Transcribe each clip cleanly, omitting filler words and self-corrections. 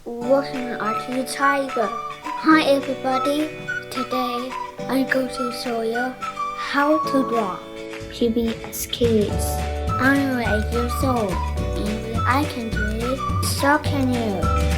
Welcome to Autistic Tiger. Hi everybody. Today I'm going to show you how to draw PBS Kids. I'm 8 years old, and I can do it, so can you.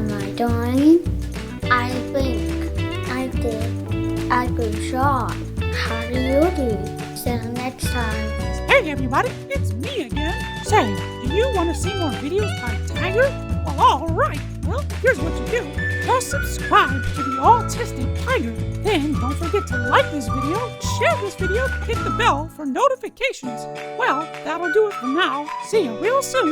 My drawing. I think I did a good job. How do you do? See you next time. Hey everybody, it's me again. Say, do you want to see more videos by Tiger? Well, alright. Well, here's what you do. Just subscribe to the Autistic Tiger. Then don't forget to like this video, share this video, hit the bell for notifications. Well, that'll do it for now. See you real soon.